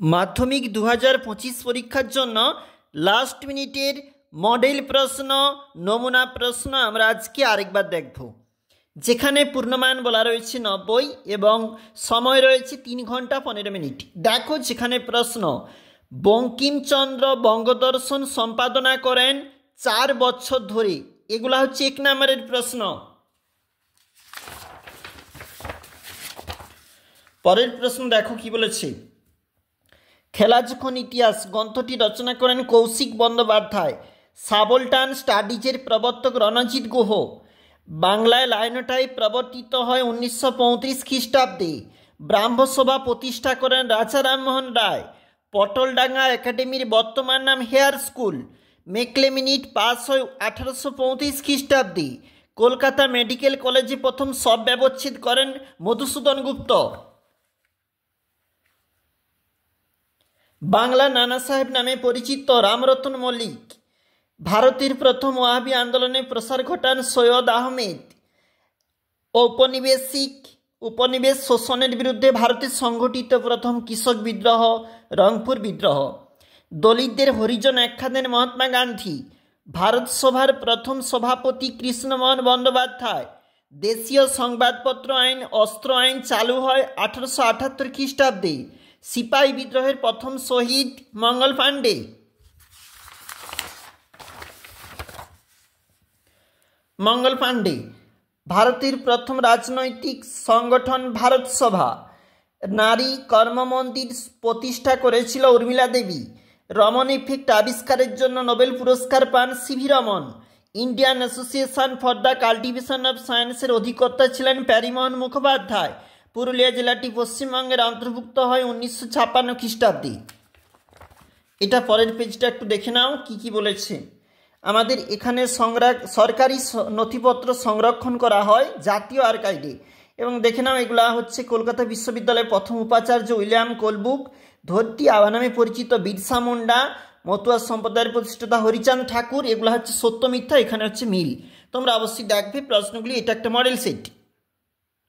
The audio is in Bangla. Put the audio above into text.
মাধ্যমিক 2025 পরীক্ষার জন্য লাস্ট মিনিটের মডেল প্রশ্ন নমুনা প্রশ্ন আমরা আজকে আরেকবার দেখব, যেখানে পূর্ণমান বলা রয়েছে 90 এবং সময় রয়েছে 3 ঘন্টা 15 মিনিট। দেখো যেখানে প্রশ্ন, বঙ্কিমচন্দ্র বঙ্গদর্শন সম্পাদনা করেন 4 বছর ধরে, এগুলা হচ্ছে 1 নম্বরের প্রশ্ন। পরের প্রশ্ন দেখো কি বলেছে, খেলা যখন ইতিহাস গ্রন্থটি রচনা করেন কৌশিক বন্দ্যোপাধ্যায়। সাবলটান স্টাডিজের প্রবর্তক রণজিৎ গুহ। বাংলায় লাইনোটাইপ প্রবর্তিত হয় 1935 খ্রিস্টাব্দে। ব্রাহ্মসভা প্রতিষ্ঠা করেন রাজা রামমোহন রায়। পটলডাঙ্গা একাডেমির বর্তমান নাম হেয়ার স্কুল। মেকলেমিনিট পাস হয় 1835 খ্রিস্টাব্দে। কলকাতা মেডিকেল কলেজে প্রথম শব ব্যবচ্ছেদ করেন মধুসূদন গুপ্ত। বাংলা নানা সাহেব নামে পরিচিত রামরতন মল্লিক। ভারতের প্রথম ওয়াহাবি আন্দোলনে প্রসার ঘটান সৈয়দ আহমেদ। উপনিবেশ শোষণের বিরুদ্ধে ভারতে সংগঠিত প্রথম কৃষক বিদ্রোহ রংপুর বিদ্রোহ। দলিতদের হরিজন আখ্যা দেন মহাত্মা গান্ধী। ভারত সভার প্রথম সভাপতি কৃষ্ণমোহন বন্দ্যোপাধ্যায়। দেশীয় সংবাদপত্র আইন অস্ত্র আইন চালু হয় 1878 খ্রিস্টাব্দে। সিপাহী বিদ্রোহের প্রথম শহীদ মঙ্গল পাণ্ডে। ভারতের প্রথম রাজনৈতিক সংগঠন ভারত সভা। নারী কর্মমন্দির প্রতিষ্ঠা করেছিল উর্মিলা দেবী। রমন ইফেক্ট আবিষ্কারের জন্য নোবেল পুরস্কার পান CV Raman. Indian association for the cultivation of সায়েন্সের অধিকর্তা ছিলেন প্যারিমোহন মুখোপাধ্যায়। পুরুলিয়া জেলাটি পশ্চিমবঙ্গের অন্তর্ভুক্ত হয় 1956 খ্রিস্টাব্দে। এটা পরের পেজটা একটু দেখে নাও কি কি বলেছে। আমাদের এখানে সরকারি নথিপত্র সংরক্ষণ করা হয় জাতীয় আর্কাইভে, এবং দেখে নাও এগুলা হচ্ছে কলকাতা বিশ্ববিদ্যালয়ের প্রথম উপাচার্য উইলিয়াম কোলবুক, ধরতি আবা নামে পরিচিত বিরসা মুন্ডা, মতুয়া সম্প্রদায়ের প্রতিষ্ঠাতা হরিচাঁদ ঠাকুর। এগুলো হচ্ছে সত্য মিথ্যা, এখানে হচ্ছে মিল। তোমরা অবশ্যই দেখবে প্রশ্নগুলি, এটা একটা মডেল সেট।